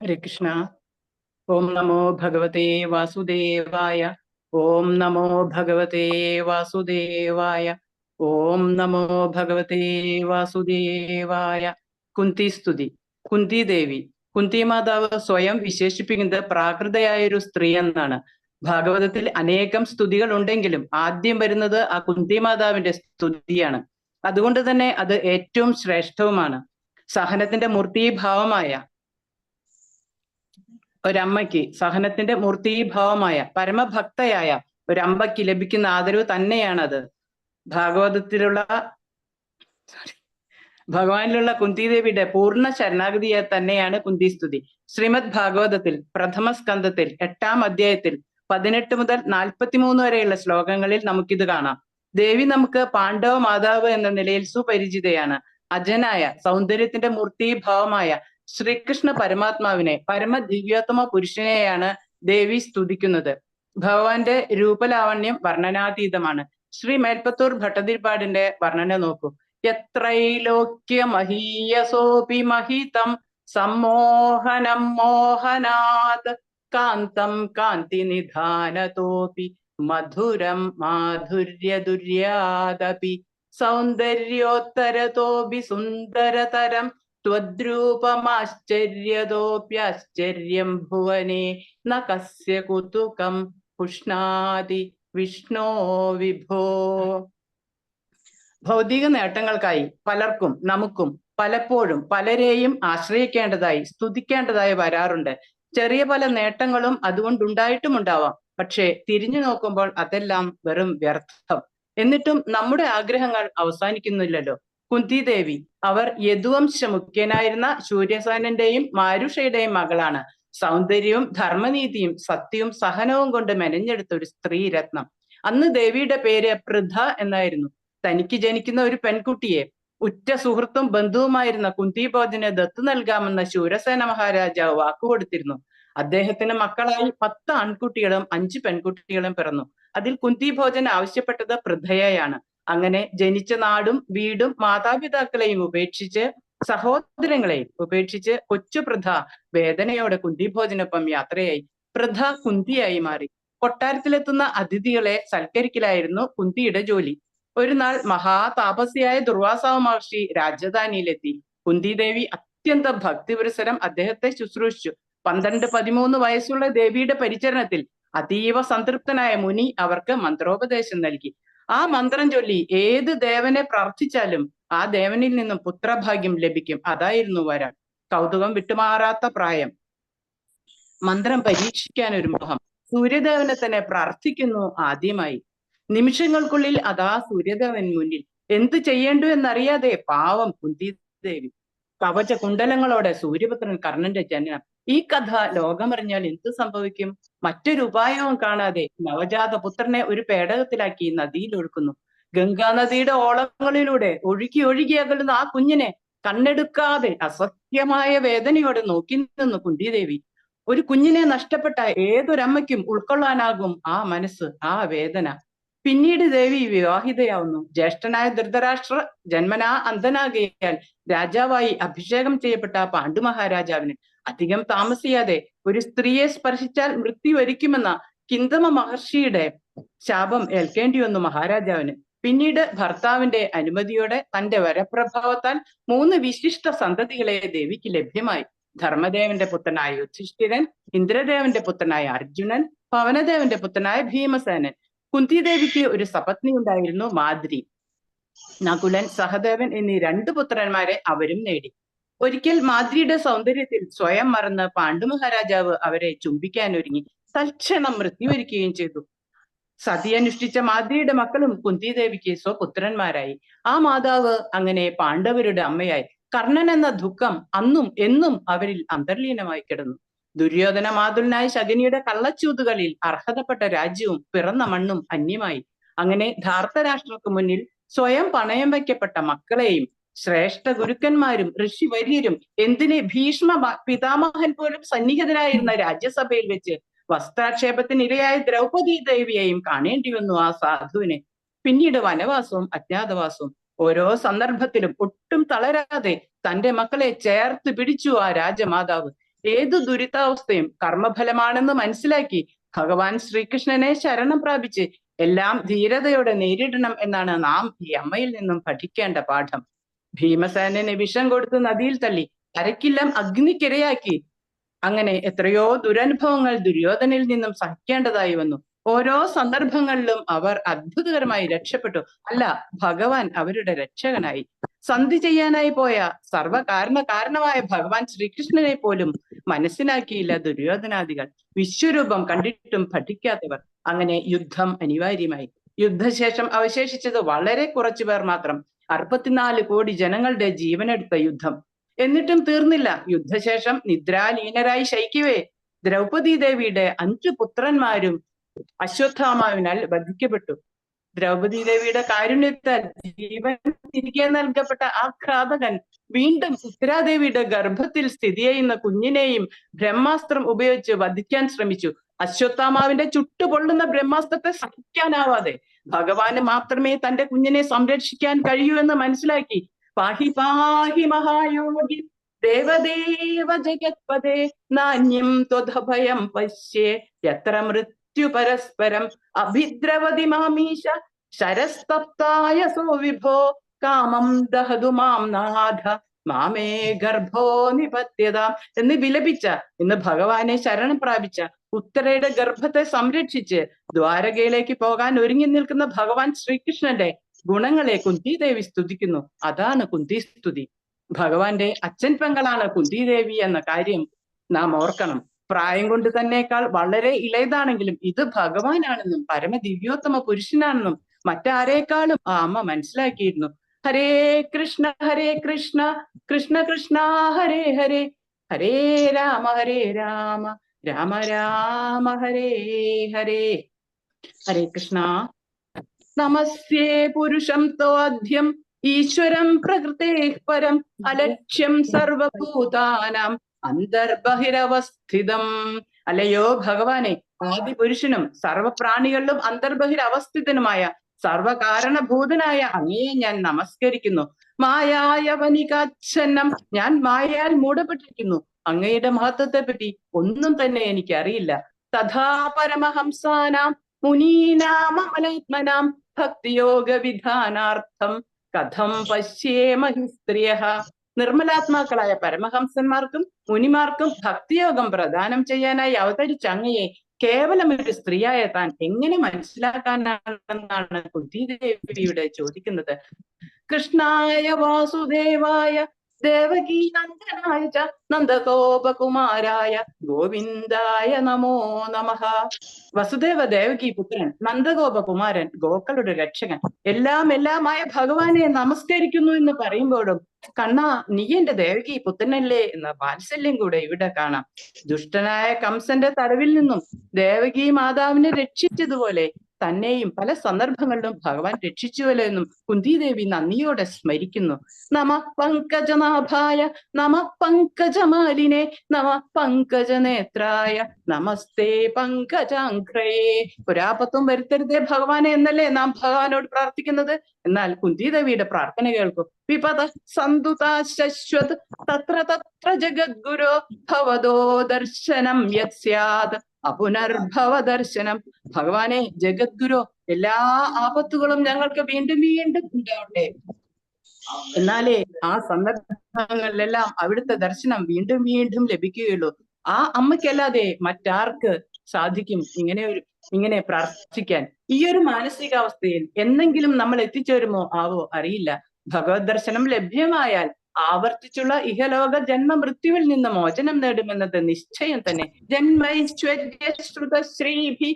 ഹരേ കൃഷ്ണ. ഓം നമോ ഭഗവതേ വാസുദേവായ. ഓം നമോ ഭഗവതേ വാസുദേവായ. ഓം നമോ ഭഗവതേ വാസുദേവായ. കുന്തി സ്തുതി. കുന്തി ദേവി, കുന്തി മാതാവ് സ്വയം വിശേഷിപ്പിക്കുന്നത് പ്രാകൃതയായൊരു സ്ത്രീ എന്നാണ്. ഭാഗവതത്തിൽ അനേകം സ്തുതികൾ ഉണ്ടെങ്കിലും ആദ്യം വരുന്നത് ആ കുന്തി മാതാവിന്റെ സ്തുതിയാണ്. അതുകൊണ്ട് തന്നെ അത് ഏറ്റവും ശ്രേഷ്ഠവുമാണ്. സഹനത്തിന്റെ മൂർത്തീഭാവമായ ഒരമ്മയ്ക്ക്, സഹനത്തിന്റെ മൂർത്തീഭാവമായ പരമഭക്തയായ ഒരമ്മയ്ക്ക് ലഭിക്കുന്ന ആദരവ് തന്നെയാണത്. ഭാഗവതത്തിലുള്ള ഭഗവാനിലുള്ള കുന്തിദേവിയുടെ പൂർണ്ണ ശരണാഗതിയെ തന്നെയാണ് കുന്തിസ്തുതി. ശ്രീമദ് ഭാഗവതത്തിൽ പ്രഥമ സ്കന്ധത്തിൽ 8-ാം അധ്യായത്തിൽ 18 മുതൽ 43 വരെയുള്ള ശ്ലോകങ്ങളിൽ നമുക്കിത് കാണാം. ദേവി നമുക്ക് പാണ്ഡവ മാതാവ് എന്ന നിലയിൽ സുപരിചിതയാണ്. അജനായ സൗന്ദര്യത്തിന്റെ മൂർത്തീഭാവമായ ശ്രീകൃഷ്ണ പരമാത്മാവിനെ, പരമദിവ്യോത്തമ പുരുഷനെയാണ് ദേവി സ്തുതിക്കുന്നത്. ഭഗവാന്റെ രൂപലാവണ്യം വർണ്ണനാതീതമാണ്. ശ്രീ മേൽപ്പത്തൂർ ഭട്ടതിരിപ്പാടിന്റെ വർണ്ണന നോക്കൂ. യത്രൈലോക്യ മഹീയസോപി മഹിതം സമ്മോഹനം മോഹനാത് കാന്തം കാന്തി നിധാനതോപി മധുരം മാധുര്യദുര്യാദപി സൗന്ദര്യോത്തരതോപി സുന്ദരതരം ത്വദ്രൂപമാശ്ചര്യതോപ്യാശ്ചര്യം ഭുവനേ ന കസ്യ കുതുകം പുഷ്ണാതി വിഷ്ണോ വിഭോ. ഭൗതിക നേട്ടങ്ങൾക്കായി പലർക്കും, നമുക്കും പലപ്പോഴും പലരെയും ആശ്രയിക്കേണ്ടതായി, സ്തുതിക്കേണ്ടതായി വരാറുണ്ട്. ചെറിയ പല നേട്ടങ്ങളും അതുകൊണ്ടുണ്ടായിട്ടുമുണ്ടാവാം. പക്ഷേ തിരിഞ്ഞു നോക്കുമ്പോൾ അതെല്ലാം വെറും വ്യർത്ഥം. എന്നിട്ടും നമ്മുടെ ആഗ്രഹങ്ങൾ അവസാനിക്കുന്നില്ലല്ലോ. കുന്തിദേവി, അവർ യദുവംശ മുഖ്യനായിരുന്ന സൂര്യസേനന്റെയും മാരുഷയുടെയും മകളാണ്. സൗന്ദര്യവും ധർമ്മനീതിയും സത്യവും സഹനവും കൊണ്ട് മെനഞ്ഞെടുത്ത ഒരു സ്ത്രീ രത്നം. അന്ന് ദേവിയുടെ പേര് പൃഥ എന്നായിരുന്നു. തനിക്ക് ജനിക്കുന്ന ഒരു പെൺകുട്ടിയെ ഉറ്റ സുഹൃത്തും ബന്ധുവുമായിരുന്ന കുന്തിഭോജന് ദത്തു നൽകാമെന്ന ശൂരസേന മഹാരാജാവ് വാക്കുകൊടുത്തിരുന്നു. അദ്ദേഹത്തിന് മക്കളായി 10 ആൺകുട്ടികളും 5 പെൺകുട്ടികളും പിറന്നു. അതിൽ കുന്തിഭോജൻ ആവശ്യപ്പെട്ടത് പൃഥയെയാണ്. അങ്ങനെ ജനിച്ച നാടും വീടും മാതാപിതാക്കളെയും ഉപേക്ഷിച്ച്, സഹോദരങ്ങളെയും ഉപേക്ഷിച്ച് കൊച്ചു പൃഥ വേദനയോടെ കുന്തിഭോജനൊപ്പം യാത്രയായി. പൃഥ കുന്തിയായി മാറി. കൊട്ടാരത്തിലെത്തുന്ന അതിഥികളെ സൽക്കരിക്കലായിരുന്നു കുന്തിയുടെ ജോലി. ഒരു നാൾ മഹാതാപസ്യായ ദുർവാസാവ് മഹർഷി രാജധാനിയിലെത്തി. കുന്തിദേവി അത്യന്തം ഭക്തിപുരസരം അദ്ദേഹത്തെ ശുശ്രൂഷിച്ചു. 12-13 വയസ്സുള്ള ദേവിയുടെ പരിചരണത്തിൽ അതീവ സംതൃപ്തനായ മുനി അവർക്ക് മന്ത്രോപദേശം നൽകി. ആ മന്ത്രം ചൊല്ലി ഏത് ദേവനെ പ്രാർത്ഥിച്ചാലും ആ ദേവനിൽ നിന്നും പുത്രഭാഗ്യം ലഭിക്കും. അതായിരുന്നു വരം. കൗതുകം വിട്ടുമാറാത്ത പ്രായം, മന്ത്രം പരീക്ഷിക്കാൻ ഒരു മോഹം. സൂര്യദേവനെ തന്നെ പ്രാർത്ഥിക്കുന്നു ആദ്യമായി. നിമിഷങ്ങൾക്കുള്ളിൽ അതാ സൂര്യദേവൻ മുന്നിൽ. എന്തു ചെയ്യേണ്ടു എന്നറിയാതെ പാവം കുന്തിദേവി. കവച കുണ്ടലങ്ങളോടെ സൂര്യപുത്രൻ കർണന്റെ ജനനം. ഈ കഥ ലോകമറിഞ്ഞാൽ എന്ത് സംഭവിക്കും? മറ്റൊരു ഉപായവും കാണാതെ നവജാത പുത്രനെ ഒരു പേടകത്തിലാക്കി നദിയിൽ ഒഴുക്കുന്നു. ഗംഗാനദിയുടെ ഓളങ്ങളിലൂടെ ഒഴുകി ഒഴുകി അകലുന്ന ആ കുഞ്ഞിനെ കണ്ണെടുക്കാതെ അസഹ്യമായ വേദനയോടെ നോക്കി നിന്നു കുന്തിദേവി. ഒരു കുഞ്ഞിനെ നഷ്ടപ്പെട്ട ഏതൊരമ്മയ്ക്കും ഉൾക്കൊള്ളാനാകും ആ മനസ്സ്, ആ വേദന. പിന്നീട് ദേവി വിവാഹിതയാവുന്നു. ജ്യേഷ്ഠനായ ധൃതരാഷ്ട്ര ജന്മനാ അന്ധനാകയാൽ രാജാവായി അഭിഷേകം ചെയ്യപ്പെട്ട പാണ്ഡു മഹാരാജാവിന് അധികം താമസിയാതെ ഒരു സ്ത്രീയെ സ്പർശിച്ചാൽ മൃത്യു വരിക്കുമെന്ന കിന്തമ മഹർഷിയുടെ ശാപം ഏൽക്കേണ്ടി വന്നു മഹാരാജാവിന്. പിന്നീട് ഭർത്താവിന്റെ അനുമതിയോടെ തന്റെ വരപ്രഭാവത്താൽ 3 വിശിഷ്ട സന്തതികളെ ദേവിക്ക് ലഭ്യമായി. ധർമ്മദേവന്റെ പുത്രനായ യുധിഷ്ഠിരൻ, ഇന്ദ്രദേവന്റെ പുത്രനായ അർജുനൻ, പവനദേവന്റെ പുത്രനായ ഭീമസേനൻ. കുന്തിദേവിക്ക് ഒരു സപത്നി ഉണ്ടായിരുന്നു, മാദ്രി. നകുലൻ, സഹദേവൻ എന്നീ 2 പുത്രന്മാരെ അവരും നേടി. ഒരിക്കൽ മാദ്രിയുടെ സൗന്ദര്യത്തിൽ സ്വയം മറന്ന് പാണ്ഡു മഹാരാജാവ് അവരെ ചുംബിക്കാൻ ഒരുങ്ങി. തൽക്ഷണം മൃത്യുവരിക്കുകയും ചെയ്തു. സതി അനുഷ്ഠിച്ച മാദ്രിയുടെ മക്കളും കുന്തിദേവിക്ക് സ്വപുത്രന്മാരായി. ആ മാതാവ് അങ്ങനെ പാണ്ഡവരുടെ അമ്മയായി. കർണൻ എന്ന ദുഃഖം അന്നും എന്നും അവരിൽ അന്തർലീനമായി കിടന്നു. ദുര്യോധന മാതുലനായ ശകുനിയുടെ കള്ളച്ചൂതുകളിൽ അർഹതപ്പെട്ട രാജ്യവും പിറന്ന മണ്ണും അന്യമായി. അങ്ങനെ ധാർത്തരാഷ്ട്രർക്ക് മുന്നിൽ സ്വയം പണയം വയ്ക്കപ്പെട്ട മക്കളെയും ശ്രേഷ്ഠ ഗുരുക്കന്മാരും ഋഷിവര്യരും, എന്തിന് ഭീഷ്മ പിതാമഹൻ പോലും സന്നിഹിതനായിരുന്ന രാജ്യസഭയിൽ വെച്ച് വസ്ത്രാക്ഷേപത്തിനിരയായ ദ്രൗപദി ദേവിയെയും കാണേണ്ടി വന്നു ആ സാധുവിനെ. പിന്നീട് വനവാസവും അജ്ഞാതവാസവും. ഓരോ സന്ദർഭത്തിലും ഒട്ടും തളരാതെ തന്റെ മക്കളെ ചേർത്ത് പിടിച്ചു ആ രാജമാതാവ്. ഏതു ദുരിതാവസ്ഥയും കർമ്മഫലമാണെന്ന് മനസ്സിലാക്കി ഭഗവാൻ ശ്രീകൃഷ്ണനെ ശരണം പ്രാപിച്ച് എല്ലാം ധീരതയോടെ നേരിടണം എന്നാണ് നാം ഈ അമ്മയിൽ നിന്നും പഠിക്കേണ്ട പാഠം. ഭീമസേനനെ വിഷം കൊടുത്ത് നദിയിൽ തള്ളി, അരക്കില്ലം അഗ്നിക്കിരയാക്കി. അങ്ങനെ എത്രയോ ദുരനുഭവങ്ങൾ ദുര്യോധനിൽ നിന്നും സഹിക്കേണ്ടതായി വന്നു. ഓരോ സന്ദർഭങ്ങളിലും അവർ അത്ഭുതകരമായി രക്ഷപ്പെട്ടു. അല്ല, ഭഗവാൻ അവരുടെ രക്ഷകനായി. സന്ധി ചെയ്യാനായി പോയ കാരണമായ ഭഗവാൻ ശ്രീകൃഷ്ണനെ പോലും മനസ്സിലാക്കിയില്ല ദുര്യോധനാദികൾ. വിശ്വരൂപം കണ്ടിട്ടും പഠിക്കാത്തവർ. അങ്ങനെ യുദ്ധം അനിവാര്യമായി. യുദ്ധശേഷം അവശേഷിച്ചത് വളരെ കുറച്ചു പേർ മാത്രം. 64 കോടി ജനങ്ങളുടെ ജീവനെടുത്ത യുദ്ധം. എന്നിട്ടും തീർന്നില്ല. യുദ്ധശേഷം നിദ്രാലീനരായി ശയിക്കവേ ദ്രൗപദി ദേവിയുടെ 5 പുത്രന്മാരും അശ്വത്ഥാമാവിനാൽ വധിക്കപ്പെട്ടു. ദ്രൗപദി ദേവിയുടെ കാരുണ്യത്താൽ ജീവൻ തിരികെ നൽകപ്പെട്ട ആ ഘാതകൻ വീണ്ടും ഉത്തരാദേവിയുടെ ഗർഭത്തിൽ സ്ഥിതി ചെയ്യുന്ന കുഞ്ഞിനെയും ബ്രഹ്മാസ്ത്രം ഉപയോഗിച്ച് വധിക്കാൻ ശ്രമിച്ചു. അശ്വത്ഥാമാവിന്റെ ചുട്ടുപൊള്ളുന്ന ബ്രഹ്മാസ്ത്രത്തെ സഹിക്കാനാവാതെ ഭഗവാന് മാത്രമേ തന്റെ കുഞ്ഞിനെ സംരക്ഷിക്കാൻ കഴിയൂ എന്ന് മനസ്സിലാക്കി പാഹി പാഹി മഹായോഗി ദേവദേവ ജഗത്പദേ നാന്യം ത്വദഭയം പശ്യേ യത്ര മൃത്യു പരസ്പരം അഭിദ്രവതി മാമീശ ശരസ്തപ്തായ സോ വിഭോ കാമം ദഹതു മാം നാഥ മാമേ ഗർഭോ നിപത്യതാം എന്ന് വിലപിച്ച, ഇന്ന് ഭഗവാനെ ശരണം പ്രാപിച്ച, ഉത്തരയുടെ ഗർഭത്തെ സംരക്ഷിച്ച് ദ്വാരകയിലേക്ക് പോകാൻ ഒരുങ്ങി നിൽക്കുന്ന ഭഗവാൻ ശ്രീകൃഷ്ണന്റെ ഗുണങ്ങളെ കുന്തിദേവി സ്തുതിക്കുന്നു. അതാണ് കുന്തിസ്തുതി. ഭഗവാന്റെ അച്ഛൻ പെങ്ങളാണ് കുന്തിദേവി എന്ന കാര്യം നാം ഓർക്കണം. പ്രായം കൊണ്ട് തന്നേക്കാൾ വളരെ ഇളയതാണെങ്കിലും ഇത് ഭഗവാനാണെന്നും പരമദിവ്യോത്തമ പുരുഷനാണെന്നും മറ്റാരേക്കാളും ആ അമ്മ മനസ്സിലാക്കിയിരുന്നു. ഹരേ കൃഷ്ണ കൃഷ്ണ കൃഷ്ണ ഹരേ ഹരേ, ഹരേ രാമ രാമ രാമ ഹരേ ഹരേ. ഹരേ കൃഷ്ണ. നമസ്യേ പുരുഷം തോദ്യം ഈശ്വരം പ്രകൃതേ പരം അലക്ഷ്യം സർവഭൂതാനാം അന്തർബഹിരവസ്ഥിതം. അല്ലയോ ഭഗവാനെ, ആദിപുരുഷനും സർവപ്രാണികളിലും അന്തർബഹിരവസ്ഥിതനുമായ സർവകാരണഭൂതനായ അങ്ങയെ ഞാൻ നമസ്കരിക്കുന്നു. മായായ വനികാച്ഛന്നം, ഞാൻ മായയാൽ മൂടപ്പെട്ടിരിക്കുന്നു. അങ്ങയുടെ മഹത്വത്തെ പറ്റി ഒന്നും തന്നെ എനിക്ക് അറിയില്ല. തഥാ പരമഹംസാനാം മുനീനാമമലാത്മനാം ഭക്തിയോഗ വിധാനാർത്ഥം കഥം പശ്യേമഹി സ്ത്രീയഃ. നിർമ്മലാത്മാക്കളായ പരമഹംസന്മാർക്കും മുനിമാർക്കും ഭക്തിയോഗം പ്രദാനം ചെയ്യാനായി അവതരിച്ച അങ്ങയെ കേവലം ഒരു സ്ത്രീയായ താൻ എങ്ങനെ മനസ്സിലാക്കാനാണെന്നാണ് കുന്തിദേവിയുടെ ചോദിക്കുന്നത്. കൃഷ്ണായ വാസുദേവായ ദേവകീ നന്ദനായ ച നന്ദഗോപകുമാരായ ഗോവിന്ദായ നമോ നമഃ. വസുദേവ ദേവകി പുത്രൻ, നന്ദഗോപകുമാരൻ, ഗോക്കളുടെ രക്ഷകൻ, എല്ലാമായ ഭഗവാനെ നമസ്കരിക്കുന്നു എന്ന് പറയുമ്പോഴും കണ്ണാ, നീ എന്റെ ദേവകി പുത്രനല്ലേ എന്ന വാത്സല്യം കൂടെ ഇവിടെ കാണാം. ദുഷ്ടനായ കംസന്റെ തടവിൽ നിന്നും ദേവകി മാതാവിനെ രക്ഷിച്ചതുപോലെ തന്നെയും പല സന്ദർഭങ്ങളിലും ഭഗവാൻ രക്ഷിച്ചുവല്ലോ എന്നും കുന്തിദേവി നന്ദിയോടെ സ്മരിക്കുന്നു. നമ പങ്കജനാഭായ നമ പങ്കജമാലിനെ നമ പങ്കജനേത്രായ നമസ്തേ പങ്കജാംഘ്രേ. ഒരാപത്തും വരുത്തരുതേ ഭഗവാനെ എന്നല്ലേ നാം ഭഗവാനോട് പ്രാർത്ഥിക്കുന്നത്. എന്നാൽ കുന്തിദേവിയുടെ പ്രാർത്ഥന കേൾക്കൂ. വിപദ സന്തുതാ ശശ്വത് തത്ര തത്ര ജഗദ്ഗുരോ ഭവതോ ദർശനം യത് സ്യാത് അപുനർഭവ ദർശനം. ഭഗവാനെ, ജഗദ്ഗുരു, എല്ലാ ആപത്തുകളും ഞങ്ങൾക്ക് വീണ്ടും ഉണ്ടാവട്ടെ. എന്നാലേ ആ സന്ദർഭങ്ങളിലെല്ലാം അവിടുത്തെ ദർശനം വീണ്ടും ലഭിക്കുകയുള്ളൂ. ആ അമ്മയ്ക്കല്ലാതെ മറ്റാർക്ക് സാധിക്കും ഇങ്ങനെ പ്രാർത്ഥിക്കാൻ? ഈ ഒരു മാനസികാവസ്ഥയിൽ എന്നെങ്കിലും നമ്മൾ എത്തിച്ചേരുമോ ആവോ അറിയില്ല. ഭഗവത് ദർശനം ലഭ്യമായാൽ ആവർത്തിച്ചുള്ള ഇഹലോക ജന്മ മൃത്യുവിൽ നിന്ന് മോചനം നേടുമെന്നത് നിശ്ചയം തന്നെ. ജന്മൈശ്വര്യശ്രുതശ്രീഭി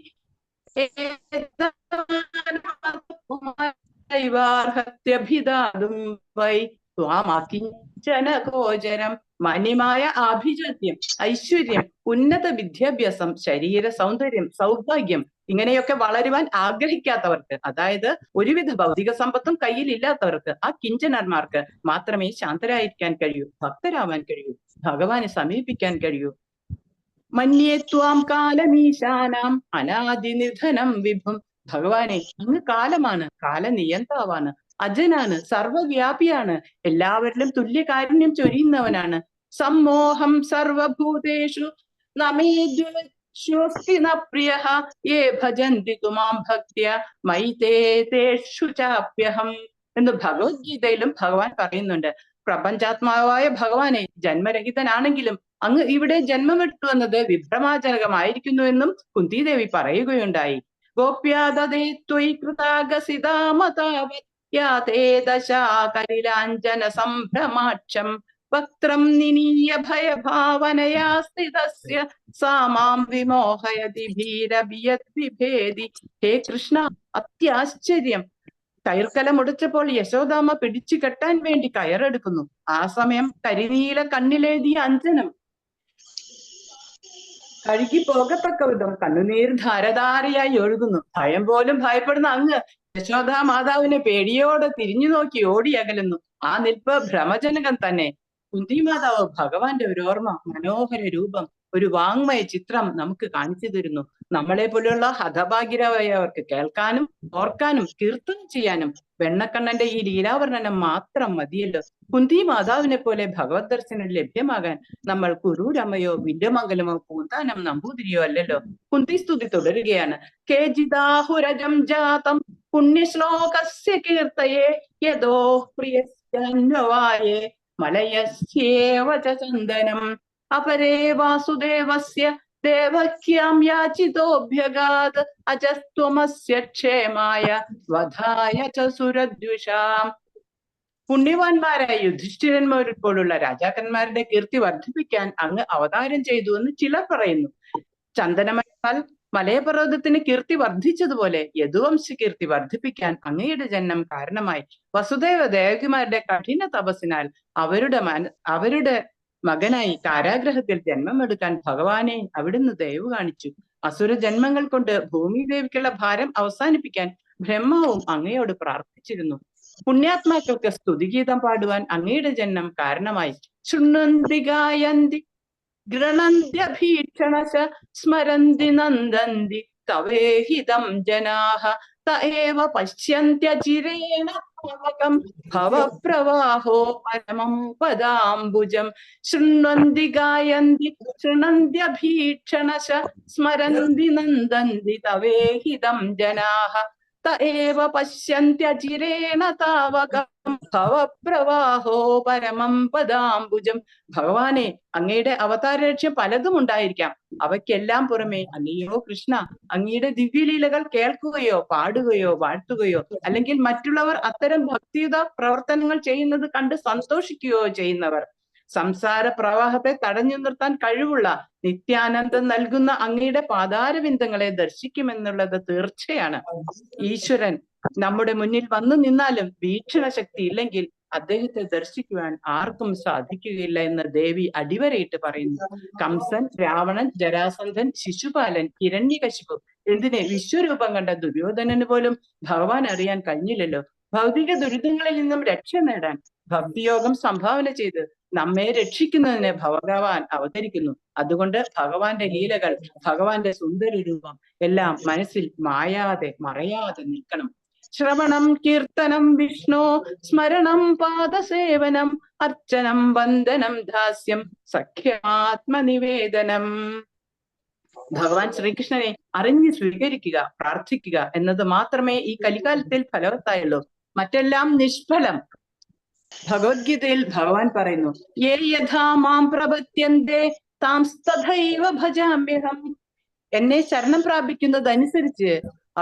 ഗോചരം. മാന്യമായ ആഭിജാത്യം, ഐശ്വര്യം, ഉന്നത വിദ്യാഭ്യാസം, ശരീര സൗന്ദര്യം, സൗഭാഗ്യം ഇങ്ങനെയൊക്കെ വളരുവാൻ ആഗ്രഹിക്കാത്തവർക്ക്, അതായത് ഒരുവിധ ഭൗതിക സമ്പത്തും കയ്യിൽ ഇല്ലാത്തവർക്ക്, ആ കിഞ്ചനന്മാർക്ക് മാത്രമേ ശാന്തരായിരിക്കാൻ കഴിയൂ, ഭക്തരാവാൻ കഴിയൂ, ഭഗവാനെ സമീപിക്കാൻ കഴിയൂ. മന്യേ ത്വാം കാലമീശാനാം അനാദിനിധനം വിഭും. ഭഗവാനെ, അങ്ങ് കാലമാണ്, കാലനിയന്താവാണ്, അജനാണ്, സർവവ്യാപിയാണ്, എല്ലാവരിലും തുല്യ കാരുണ്യം ചൊരിയുന്നവനാണ്. സമ്മോഹം സർവഭൂതേഷു നമേദ്യോസ്തി ന പ്രിയഃ യേ ഭജന്തി തുമാം ഭക്ത്യ മൈതേ തേഷു ചാപ്യഹം എന്ന് ഭഗവത്ഗീതയിലും ഭഗവാൻ പറയുന്നുണ്ട്. പ്രപഞ്ചാത്മാവായ ഭഗവാനെ ജന്മരഹിതനാണെങ്കിലും അങ്ങ് ഇവിടെ ജന്മമെടുത്തു എന്നത് വിഭ്രമാജനകമായിരിക്കുന്നു എന്നും കുന്തിദേവി പറയുകയുണ്ടായി. ഗോപ്യാദേ ത്വയി കൃതാഗസിതാമതാവത് യാതേ ദശാകരിലാഞ്ജന സംഭ്രമാക്ഷം വക്ത്രം നിനീയ ഭയഭാവനയാ സ്ഥിതസ്യ സാമാം വിമോഹയതി ഭീരഭിയദ്വിഭേദി. ഹേ കൃഷ്ണ, അത്യാശ്ചര്യം! കയർക്കലം ഒടിച്ചപ്പോൾ യശോദാമ്മ പിടിച്ചു കെട്ടാൻ വേണ്ടി കയറെടുക്കുന്നു. ആ സമയം കരിനീല കണ്ണിലെഴുതിയ അഞ്ജനം കഴുകി പോകത്തക്ക വിധം കണ്ണുനീർ ധാരധാരയായി ഒഴുകുന്നു. ഭയം പോലും ഭയപ്പെടുന്ന അങ്ങ് യശോദാ മാതാവിനെ പേടിയോടെ തിരിഞ്ഞു നോക്കി ഓടി അകലുന്നു. ആ നിൽപ്പ് ഭ്രമജനകം തന്നെ. കുന്തി മാതാവ് ഭഗവാന്റെ ഒരു ഓർമ്മ, മനോഹര രൂപം, ഒരു വാങ്മയ ചിത്രം നമുക്ക് കാണിച്ചു തരുന്നു. നമ്മളെ പോലെയുള്ള ഹതഭാഗ്യരായവർക്ക് കേൾക്കാനും ഓർക്കാനും കീർത്തനം ചെയ്യാനും വെണ്ണക്കണ്ണന്റെ ഈ ലീലാവർണ്ണനം മാത്രം മതിയല്ലോ. കുന്തി മാതാവിനെ പോലെ ഭഗവത് ദർശനം ലഭ്യമാകാൻ നമ്മൾ കുറൂരമ്മയോ വില്യമംഗലമോ പൂന്താനം നമ്പൂതിരിയോ അല്ലല്ലോ. കുന്തി സ്തുതി തുടരുകയാണ്. കേജിദാഹുരജം ജാതം പുണ്യശ്ലോകസ്യ കീർത്തയേ യദോ പ്രിയസ്യന്വവായേ മലയസ്യേവ ചന്ദനം അപരേ വാസുദേവസ്യ ദേവക്യാം യാചിതോഭ്യഗാത് അജസ്ത്വമസ്യ ക്ഷേമായ വധായ ച സുരദ്വിഷാം. പുണ്യവാന്മാരായ യുധിഷ്ഠിരന്മാരെപ്പോലുള്ള രാജാക്കന്മാരുടെ കീർത്തി വർദ്ധിപ്പിക്കാൻ അങ്ങ് അവതാരം ചെയ്തു എന്ന് ചിലർ പറയുന്നു. ചന്ദനമരത്താൽ മലയപർവ്വതത്തിന് കീർത്തി വർദ്ധിച്ചതുപോലെ യദുവംശ കീർത്തി വർദ്ധിപ്പിക്കാൻ അങ്ങയുടെ ജന്മം കാരണമായി. വസുദേവ ദേവകിമാരുടെ കഠിന തപസ്സിനാൽ അവരുടെ മകനായി കാരാഗ്രഹത്തിൽ ജന്മമെടുക്കാൻ ഭഗവാനെ അവിടുന്ന് ദയവ് കാണിച്ചു. അസുര ജന്മങ്ങൾ കൊണ്ട് ഭൂമിദേവിക്കുള്ള ഭാരം അവസാനിപ്പിക്കാൻ ബ്രഹ്മാവും അങ്ങയോട് പ്രാർത്ഥിച്ചിരുന്നു. പുണ്യാത്മാക്കൾക്ക് സ്തുതിഗീതം പാടുവാൻ അങ്ങയുടെ ജന്മം കാരണമായി. ശൃണ്വന്തി ഗായന്തി ഗൃണന്ത്യഭീക്ഷണശ സ്മരന്തി നന്ദന്തി തവേഹിതം ജനാഃ തഏവ പശ്യന്ത്യചിരേണ പാവകം ഭവപ്രവാഹോ പരമം പദാംബുജം. ശൃണ്വന്തി ഗായന്തി ശൃണന്ത്യഭീക്ഷണശ സ്മരന്തി നന്ദന്തി തവേഹിതം ജനാഃ തഏവ പശ്യന്ത്യചിരേണ താവകം ഭവപ്രവാഹോ പരമം പദാംബുജം. ഭഗവാനെ, അങ്ങയുടെ അവതാര ലക്ഷ്യം പലതും ഉണ്ടായിരിക്കാം. അവയ്ക്കെല്ലാം പുറമെ അങ്ങയോ കൃഷ്ണ, അങ്ങയുടെ ദിവ്യലീലകൾ കേൾക്കുകയോ പാടുകയോ വാഴ്ത്തുകയോ അല്ലെങ്കിൽ മറ്റുള്ളവർ അത്തരം ഭക്തിയുത പ്രവർത്തനങ്ങൾ ചെയ്യുന്നത് കണ്ട് സന്തോഷിക്കുകയോ ചെയ്യുന്നവർ, സംസാര പ്രവാഹത്തെ തടഞ്ഞു നിർത്താൻ കഴിവുള്ള നിത്യാനന്ദം നൽകുന്ന അങ്ങയുടെ പാതാരവിന്ദങ്ങളെ ദർശിക്കുമെന്നുള്ളത് തീർച്ചയാണ്. ഈശ്വരൻ നമ്മുടെ മുന്നിൽ വന്നു നിന്നാലും വീക്ഷണ ശക്തി ഇല്ലെങ്കിൽ അദ്ദേഹത്തെ ദർശിക്കുവാൻ ആർക്കും സാധിക്കുകയില്ല എന്ന് ദേവി അടിവരയിട്ട് പറയുന്നു. കംസൻ, രാവണൻ, ജരാസന്ധൻ, ശിശുപാലൻ, ഹിരണ്യകശിപു, എന്തിന് വിശ്വരൂപം കണ്ട ദുര്യോധനന് പോലും ഭഗവാൻ അറിയാൻ കഴിഞ്ഞില്ലല്ലോ. ഭൗതിക ദുരിതങ്ങളിൽ നിന്നും രക്ഷ നേടാൻ ഭക്തിയോഗം സംഭാവന ചെയ്ത് നമ്മെ രക്ഷിക്കുന്നതിന് ഭഗവാൻ അവതരിക്കുന്നു. അതുകൊണ്ട് ഭഗവാന്റെ ലീലകൾ, ഭഗവാന്റെ സുന്ദര രൂപം എല്ലാം മനസ്സിൽ മായാതെ മറയാതെ നിൽക്കണം. ശ്രവണം കീർത്തനം വിഷ്ണു സ്മരണം പാദസേവനം അർച്ചനം വന്ദനം ദാസ്യം സഖ്യമാത്മനിവേദനം. ഭഗവാൻ ശ്രീകൃഷ്ണനെ അറിഞ്ഞ് സ്വീകരിക്കുക, പ്രാർത്ഥിക്കുക എന്നത് മാത്രമേ ഈ കലികാലത്തിൽ ഫലവത്തായുള്ളൂ. മറ്റെല്ലാം നിഷ്ഫലം. ഭഗവത്ഗീതയിൽ ഭഗവാൻ പറയുന്നു, യേ യഥാ മാം പ്രപദ്യന്തേ താം തഥൈവ ഭജാമ്യഹം. എന്നെ ശരണം പ്രാപിക്കുന്നതനുസരിച്ച്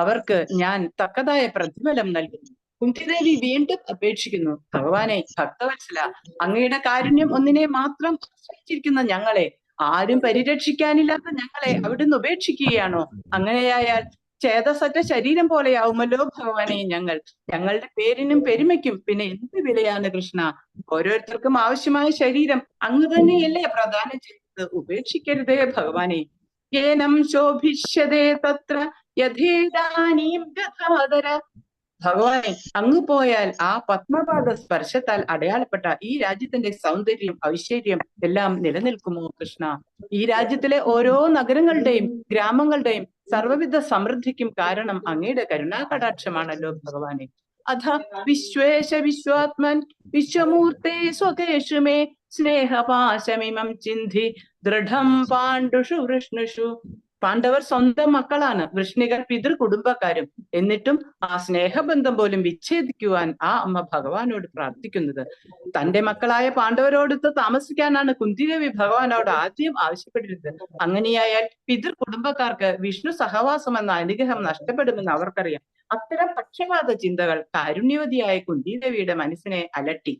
അവർക്ക് ഞാൻ തക്കതായ പ്രതിഫലം നൽകുന്നു. കുന്തിദേവി വീണ്ടും അപേക്ഷിക്കുന്നു, ഭഗവാനെ, ഭക്തവത്സല, അങ്ങയുടെ കാരുണ്യം ഒന്നിനെ മാത്രം ആശ്രയിച്ചിരിക്കുന്ന ഞങ്ങളെ, ആരും പരിരക്ഷിക്കാനില്ലാത്ത ഞങ്ങളെ അവിടുന്ന് ഉപേക്ഷിക്കുകയാണോ? അങ്ങനെയായാൽ ചേതസറ്റ ശരീരം പോലെയാവുമല്ലോ ഭഗവാനെ ഞങ്ങൾ. ഞങ്ങളുടെ പേരിനും പെരുമയ്ക്കും പിന്നെ എന്ത് വിലയാണ് കൃഷ്ണ? ഓരോരുത്തർക്കും ആവശ്യമായ ശരീരം അങ്ങ് തന്നെയല്ലേ പ്രദാനം ചെയ്തത്? ഉപേക്ഷിക്കരുതേ ഭഗവാനെ. ഏനം ശോഭിഷ്യതേ തത്ര യഥേദാനീം ഗതാധര. ഭഗവാനെ, അങ്ങ് പോയാൽ ആ പത്മപാദ സ്പർശത്താൽ അടയാളപ്പെട്ട ഈ രാജ്യത്തിന്റെ സൗന്ദര്യം, ഐശ്വര്യം എല്ലാം നിലനിൽക്കുമോ കൃഷ്ണ? ഈ രാജ്യത്തിലെ ഓരോ നഗരങ്ങളുടെയും ഗ്രാമങ്ങളുടെയും സർവ്വവിധ സമൃദ്ധിക്കും കാരണം അങ്ങയുടെ കരുണാകടാക്ഷമാണല്ലോ ഭഗവാനെ. അധ വിശ്വേശ വിശ്വാത്മൻ വിശ്വമൂർത്തേ സ്വകേഷു മേ സ്നേഹപാശമിമം ചിന്തി ദൃഢം പാണ്ഡുഷു വൃഷ്ണുഷു. പാണ്ഡവർ സ്വന്തം മക്കളാണ്, വൃഷ്ണികർ പിതൃ കുടുംബക്കാരും. എന്നിട്ടും ആ സ്നേഹബന്ധം പോലും വിച്ഛേദിക്കുവാൻ ആ അമ്മ ഭഗവാനോട് പ്രാർത്ഥിക്കുന്നത്. തന്റെ മക്കളായ പാണ്ഡവരോടൊത്ത് താമസിക്കാനാണ് കുന്തിദേവി ഭഗവാനോട് ആദ്യം ആവശ്യപ്പെട്ടിരുന്നത്. അങ്ങനെയായാൽ പിതൃ കുടുംബക്കാർക്ക് വിഷ്ണു സഹവാസം എന്ന അനുഗ്രഹം നഷ്ടപ്പെടുമെന്ന് അവർക്കറിയാം. അത്തരം പക്ഷപാത ചിന്തകൾ കാരുണ്യവതിയായ കുന്തിദേവിയുടെ മനസ്സിനെ അലട്ടി.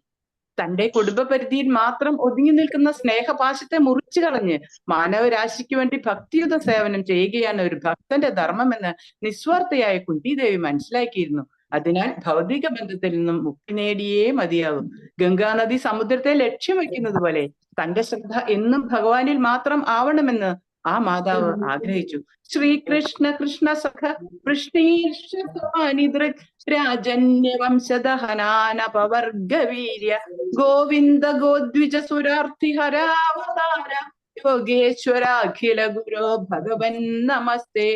തന്റെ കുടുംബ പരിധിയിൽ മാത്രം ഒതുങ്ങി നിൽക്കുന്ന സ്നേഹപാശത്തെ മുറിച്ചു കളഞ്ഞ് മാനവരാശിക്ക് വേണ്ടി ഭക്തിയുത സേവനം ചെയ്യുകയാണ് ഒരു ഭക്തന്റെ ധർമ്മമെന്ന് നിസ്വാർത്ഥയായ കുന്തിദേവി മനസ്സിലാക്കിയിരുന്നു. അതിനാൽ ഭൗതിക ബന്ധത്തിൽ നിന്നും മുക്തി നേടിയേ മതിയാകും. ഗംഗാനദി സമുദ്രത്തെ ലക്ഷ്യം വയ്ക്കുന്നത് പോലെ തന്റെ ശ്രദ്ധ എന്നും ഭഗവാനിൽ മാത്രം ആവണമെന്ന് ആ മാതാവ് ആഗ്രഹിച്ചു. ശ്രീകൃഷ്ണ കൃഷ്ണ സഖ വൃഷ്ണീർഷനിദൃക് രാജന്യവംശദഹനാനപവർഗവീര്യ ഗോവിന്ദ ഗോദ്വിജ സുരാർത്ഥി ഹരാവതാര യോഗേശ്വരാഖില ഗുരോ ഭഗവൻ നമസ്തേ.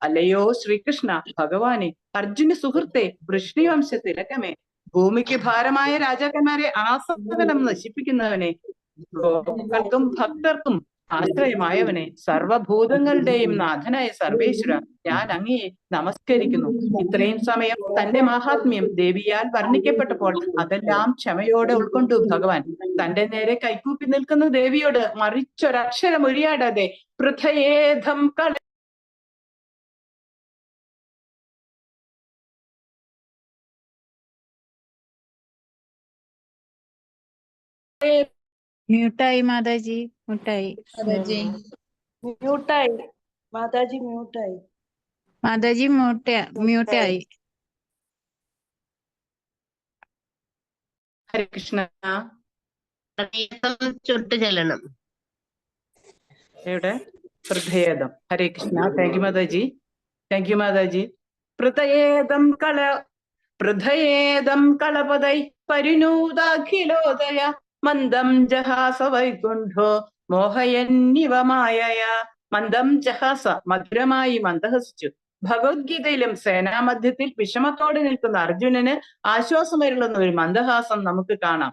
അല്ലയോ ശ്രീകൃഷ്ണ ഭഗവാനെ, അർജുന സുഹൃത്തെ, വൃഷ്ണിവംശ തിലകമേ, ഭൂമിക്ക് ഭാരമായ രാജാക്കന്മാരെ ആസകലം നശിപ്പിക്കുന്നവനെ, ഗോക്കൾക്കും ഭക്തർക്കും ആശ്രയമായവനെ, സർവഭൂതങ്ങളുടെയും നാഥനായ സർവേശ്വര, ഞാൻ അങ്ങയെ നമസ്കരിക്കുന്നു. ഇത്രയും സമയം തന്റെ മഹാത്മ്യം ദേവിയാൽ വർണ്ണിക്കപ്പെട്ടപ്പോൾ അതെല്ലാം ക്ഷമയോടെ ഉൾക്കൊണ്ടു ഭഗവാൻ. തന്റെ നേരെ കൈകൂപ്പി നിൽക്കുന്ന ദേവിയോട് മറിച്ചൊരക്ഷരം ഉരിയാടാതെ പൃഥയേധം കള മ്യൂട്ടായി മാതാജി, മ്യൂട്ടായി മ്യൂട്ടായി മാതാജി, മ്യൂട്ടായി മാതാജി, മ്യൂട്ടായി. ഹരേ കൃഷ്ണ. ചുട്ടു ചെല്ലണം. എവിടെ? ഹൃദയേദം. Hare Krishna. Thank you mataji, thank you mataji. പൃഥയേദം കളപദൈ പരിണൂതാഖിലോദയ മന്ദം ജഹാസ വൈകുണ്ഠോ മോഹയന്നിവ മായയ. മന്ദം ജഹാസ, മധുരമായി മന്ദഹസിച്ചു. ഭഗവത്ഗീതയിലും സേനാമധ്യത്തിൽ വിഷമത്തോടെ നിൽക്കുന്ന അർജുനന് ആശ്വാസമരുളുന്ന ഒരു മന്ദഹാസം നമുക്ക് കാണാം.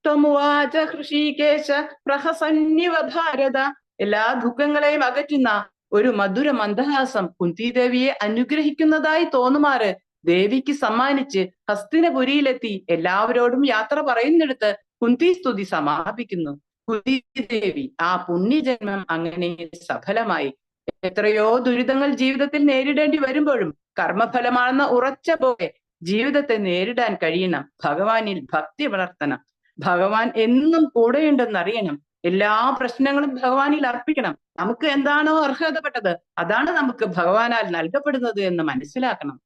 ത്വമുവാച ഹൃഷീകേശ പ്രഹസന്നിവ ഭാരത. എല്ലാ ദുഃഖങ്ങളെയും അകറ്റുന്ന ഒരു മധുര മന്ദഹാസം കുന്തിദേവിയെ അനുഗ്രഹിക്കുന്നതായി തോന്നുമാറ് ദേവിക്ക് സമ്മാനിച്ച് ഹസ്തിനപുരിയിലെത്തി എല്ലാവരോടും യാത്ര പറയുന്നിടത്ത് കുന്തി സ്തുതി സമാപിക്കുന്നു. കുന്തിദേവി ആ പുണ്യജന്മം അങ്ങനെ സഫലമായി. എത്രയോ ദുരിതങ്ങൾ ജീവിതത്തിൽ നേരിടേണ്ടി വരുമ്പോഴും കർമ്മഫലമാണെന്ന ഉറച്ച പോലെ ജീവിതത്തെ നേരിടാൻ കഴിയണം. ഭഗവാനിൽ ഭക്തി വളർത്തണം. ഭഗവാൻ എന്നും കൂടെയുണ്ടെന്നറിയണം. എല്ലാ പ്രശ്നങ്ങളും ഭഗവാനിൽ അർപ്പിക്കണം. നമുക്ക് എന്താണോ അർഹതപ്പെട്ടത് അതാണ് നമുക്ക് ഭഗവാനാൽ നൽകപ്പെടുന്നത് എന്ന് മനസ്സിലാക്കണം.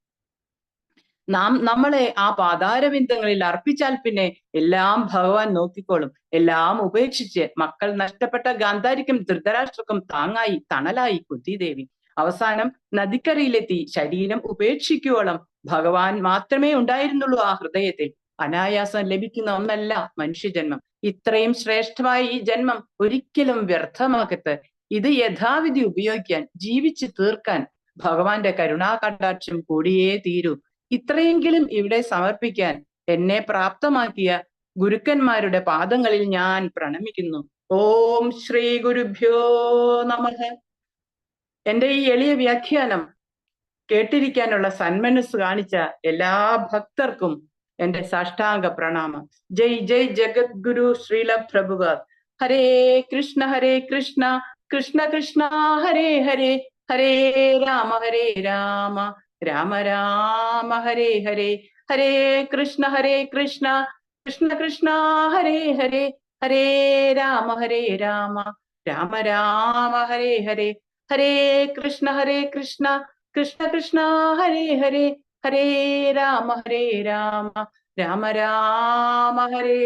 നമ്മളെ ആ പാതാരബിന്ദങ്ങളിൽ അർപ്പിച്ചാൽ പിന്നെ എല്ലാം ഭഗവാൻ നോക്കിക്കോളും. എല്ലാം ഉപേക്ഷിച്ച് മക്കൾ നഷ്ടപ്പെട്ട ഗാന്ധാരിക്കും ധൃതരാഷ്ട്രക്കും താങ്ങായി തണലായി കുന്തിദേവി. അവസാനം നദിക്കരയിലെത്തി ശരീരം ഉപേക്ഷിക്കുവോളം ഭഗവാൻ മാത്രമേ ഉണ്ടായിരുന്നുള്ളൂ ആ ഹൃദയത്തിൽ. അനായാസം ലഭിക്കുന്ന ഒന്നല്ല മനുഷ്യജന്മം. ഇത്രയും ശ്രേഷ്ഠമായ ഈ ജന്മം ഒരിക്കലും വ്യർത്ഥമാക്കരുത്. ഇത് യഥാവിധി ഉപയോഗിക്കാൻ, ജീവിച്ചു തീർക്കാൻ ഭഗവാന്റെ കരുണാകടാക്ഷം കൂടിയേ തീരൂ. ഇത്രയെങ്കിലും ഇവിടെ സമർപ്പിക്കാൻ എന്നെ പ്രാപ്തമാക്കിയ ഗുരുക്കന്മാരുടെ പാദങ്ങളിൽ ഞാൻ പ്രണമിക്കുന്നു. ഓം ശ്രീ ഗുരുഭ്യോ നമഃ. എന്റെ ഈ എളിയ വ്യാഖ്യാനം കേട്ടിരിക്കാനുള്ള സന്മനസ് കാണിച്ച എല്ലാ ഭക്തർക്കും എന്റെ സാഷ്ടാംഗ പ്രണാമം. ജയ് ജയ് Jagadguru Srila Prabhupad. Hare Krishna Krishna Krishna Hare Hare, Hare Rama Rama Rama Hare Hare, Hare Krishna Krishna Krishna Hare Hare, Hare Rama Rama Rama Hare Hare, Hare Krishna Krishna Krishna Hare Hare, Hare Rama Rama Rama Hare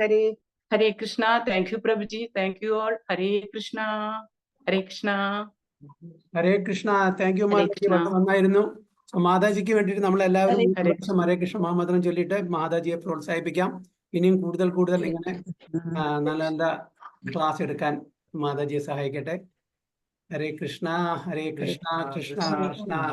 Hare. Hare Krishna. Thank you prabhuji, thank you all. Hare Krishna, Hare Krishna, Hare Krishna. Thank you mataji, നന്നായിരുന്നു. മാതാജിക്ക് വേണ്ടിയിട്ട് നമ്മൾ എല്ലാവരും ഹരേ കൃഷ്ണ മഹാമന്ത്രം ചൊല്ലിയിട്ട് മാതാജിയെ പ്രോത്സാഹിപ്പിക്കാം. ഇനിയും കൂടുതൽ ഇങ്ങനെ നല്ല നല്ല ക്ലാസ് എടുക്കാൻ മാതാജിയെ സഹായിക്കട്ടെ. Hare Krishna, Krishna Krishna,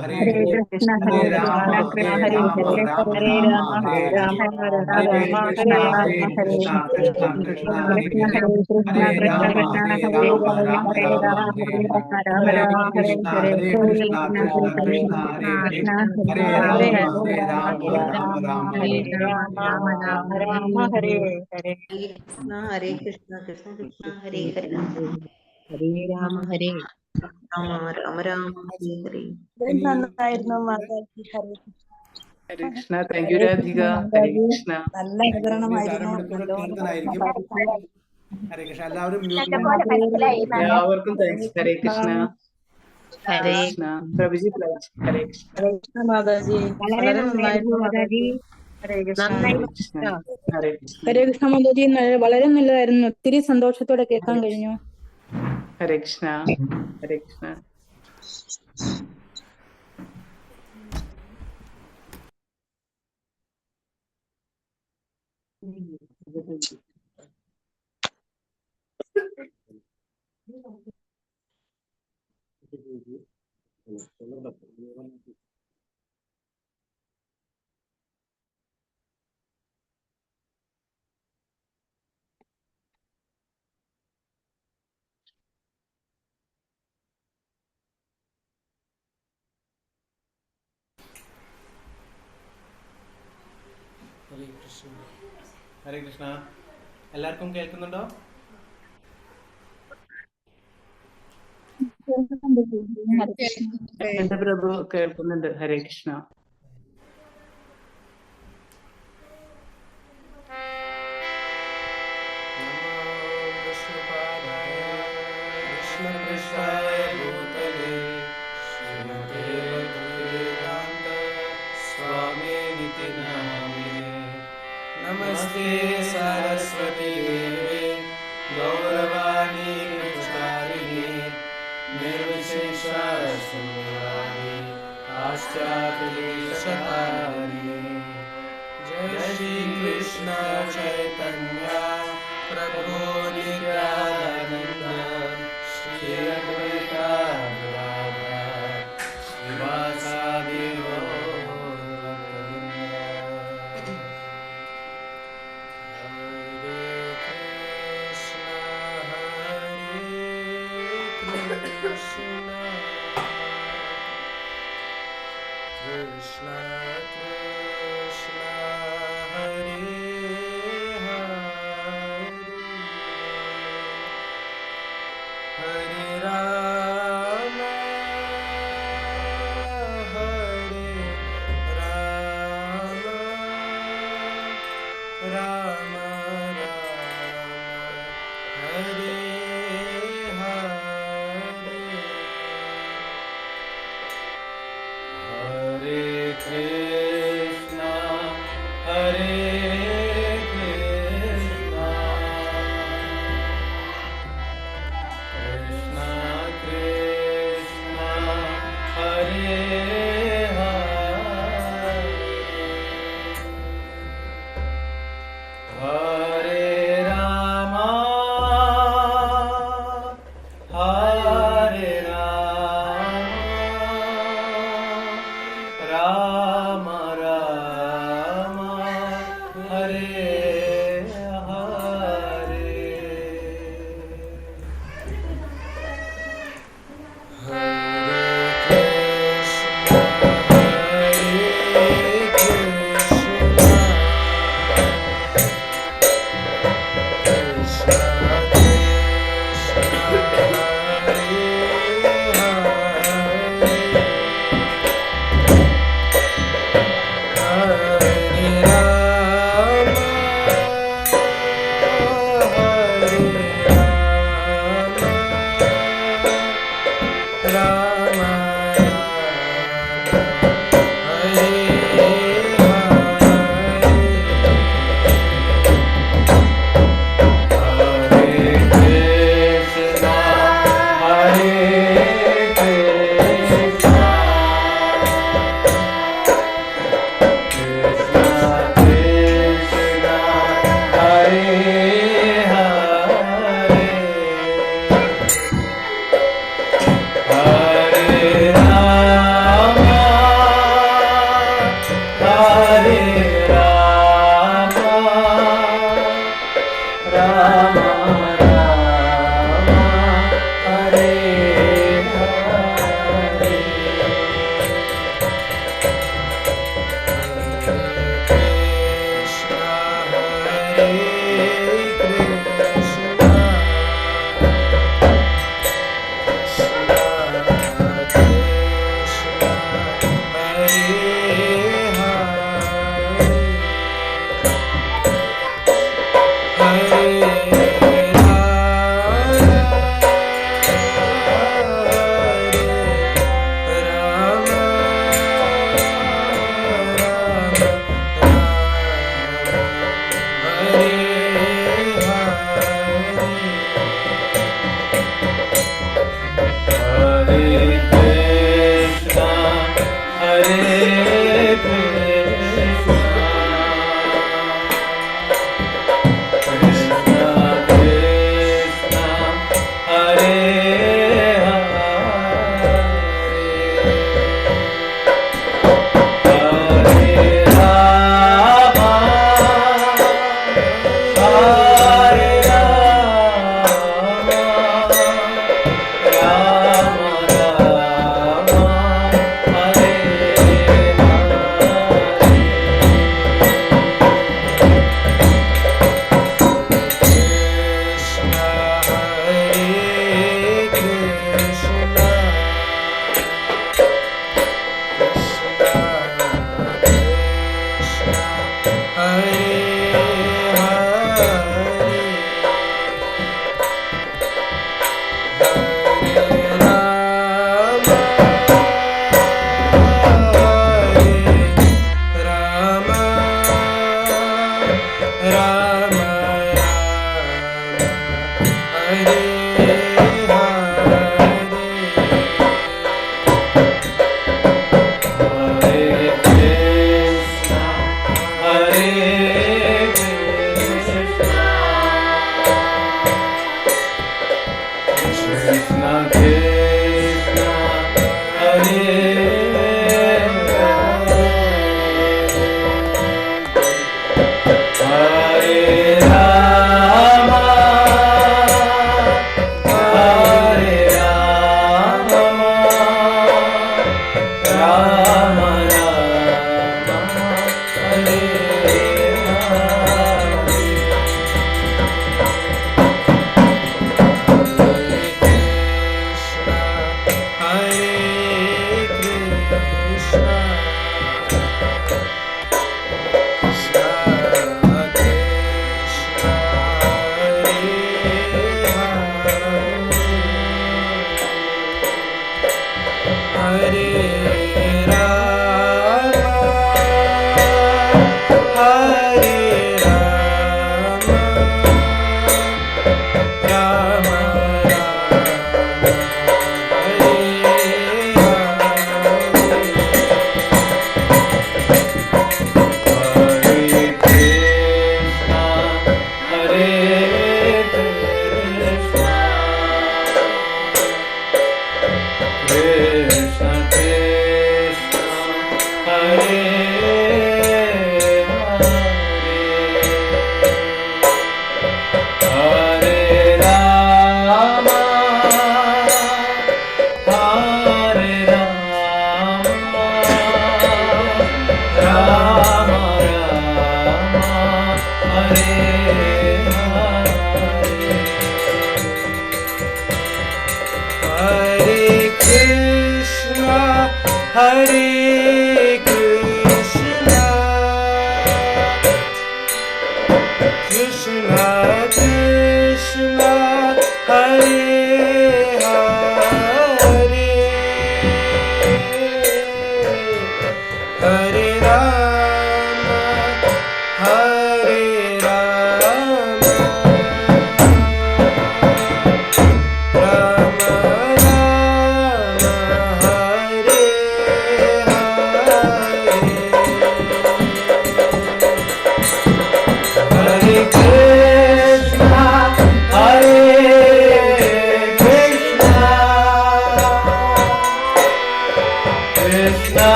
Hare Hare Hare, Krishna, Hare Hare Rama, Krishna, Hare Hare Rama, Hare, Rama Hare Rama, Rama, Hare Hare Hare, Rama, Hare Hare Krishna, Rama, Hare Krishna Krishna, Krishna Hare Hare Krishna, Hare, Hare Krishna, Hare Krishna Rama, Krishna, Hare Hare Rama, Hare, Rama Hare Rama, Rama, Hare Hare Hare, Rama, Hare Rama, Hare Krishna, Hare, Hare Hare Krishna, Krishna, Hare Krishna Krishna, Krishna, Krishna Hare Hare, Krishna, Hare Hare Hare, Rama, Hare Hare Rama, Rama, Hare Rama Rama, Rama, Hare Hare Rama, Rama Rama, Rama Hare Hare. Hare Krishna, Krishna Krishna, Hare Hare, Hare Rama, Hare Rama Rama Rama, Hare Hare. ഇനി നന്നായിരുന്നു mataji. Hare Hare Krishna. Thank you Hare Radhika. Krishna, Hare Mataji. Krishna. നല്ല ഇനി അവതരണമായിരുന്നു. അരമണിക്കൂർ നല്ലോണം കീർത്തനായിരിക്കും. ഹരേ കൃഷ്ണ. എല്ലാവരും മ്യൂട്ടിൽ എല്ലാവർക്കും thanks. Hare Krishna. Hare Hare Krishna. Prabhuji please. Hare Krishna. Hare Krishna mataji. വളരെ വളരെ നന്നായിരുന്നു നന്നായിരുന്നു മാതാജി. മാതാജി. ഹരേ കൃഷ്ണ. നന്നായി ഹരേ കൃഷ്ണ. ഹരേ കൃഷ്ണ. ഹരേ കൃഷ്ണ മാതാജി, വളരെ നല്ലതായിരുന്നു. ഒത്തിരി സന്തോഷത്തോടെ കേൾക്കാൻ കഴിഞ്ഞു. ഹരേ കൃഷ്ണ. ഹരേ കൃഷ്ണ. ഹരേ കൃഷ്ണ. ഹരേ കൃഷ്ണ. എല്ലാവർക്കും കേൾക്കുന്നുണ്ടോ? എന്റെ പ്രഭു കേൾക്കുന്നുണ്ട്. ഹരേ കൃഷ്ണ. नमस्ते सरस्वती देवे गौरवाणी प्रचारिणे निर्विशेषशून्यवादी पाश्चात्यदेशतारिणे जय श्री कृष्ण चैतन्य प्रभु Nityanand Shri Advaita Gadadhar श्रीवासादि Krishna Krishna Hare Hare Hare Rama Hare Rama Rama Rama Hare Hare Krishna Hare Krishna Krishna Krishna Hare Hare Hare Rama Hare Rama Rama Hare Hare Hare Krishna Hare Krishna Krishna Krishna Hare Hare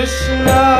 Krishna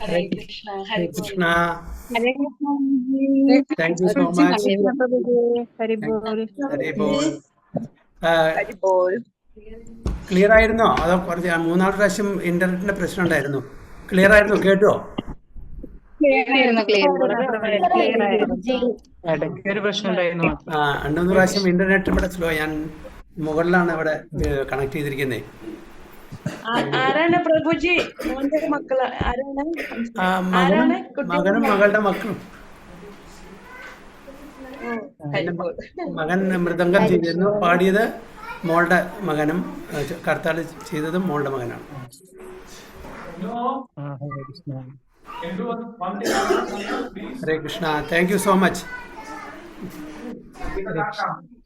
Hare Krishna. Hare Krishna Thank you so much. Hari ball Hare Bol. Clear ആയിരുന്നോ? അതോ കുറച്ച് മൂന്നാല് പ്രാവശ്യം ഇന്റർനെറ്റിന്റെ പ്രശ്നം ഉണ്ടായിരുന്നു. Clear ആയിരുന്നു? കേട്ടോ? ഇടയ്ക്ക് ഒരു പ്രശ്നം ഉണ്ടായിരുന്നു മാത്രം. രണ്ടു മൂന്ന് പ്രാവശ്യം ഇന്റർനെറ്റ് ഇവിടെ സ്ലോ. ഞാൻ മുകളിലാണ് ഇവിടെ കണക്ട് ചെയ്തിരിക്കുന്നത്. ആരാണ് പ്രഭുജി? മോന്റെ മക്കള് ആരാണ്? മകനും മകളുടെ മക്കളും. മകൻ മൃദംഗം ചെയ്തിരുന്നു, പാടിയത് മോളുടെ മകനും, കർത്താല് ചെയ്തതും മോളുടെ മകനാണ്. Hare Krishna. Thank you so much.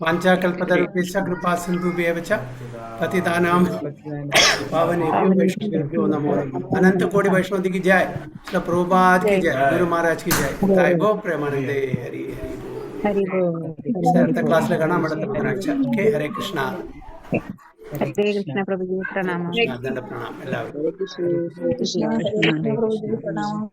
വാഞ്ചാകൽപതരുഭ്യശ്ച കൃപാ സിന്ധുഭ്യവ ച പതിതാനാം പാവनेഭ്യോ വൈഷ്ണവേഭ്യോ നമോ നമഃ. अनंत कोटि वैष्णव की जय. श्री प्रभुपाद की जय. गुरु महाराज की जय. ताइबो प्रेमानंदे. हरि हरि बोल. അടുത്ത ക്ലാസ്സിൽ കാണാം. അടുത്ത ബുധനാഴ്ച. ഓക്കെ. ഹരേ കൃഷ്ണ. ഹരേ കൃഷ്ണ പ്രഭുജി പ്രണാമം. പ്രണാം എല്ലാവരും. പ്രഭുജി പ്രണാമം.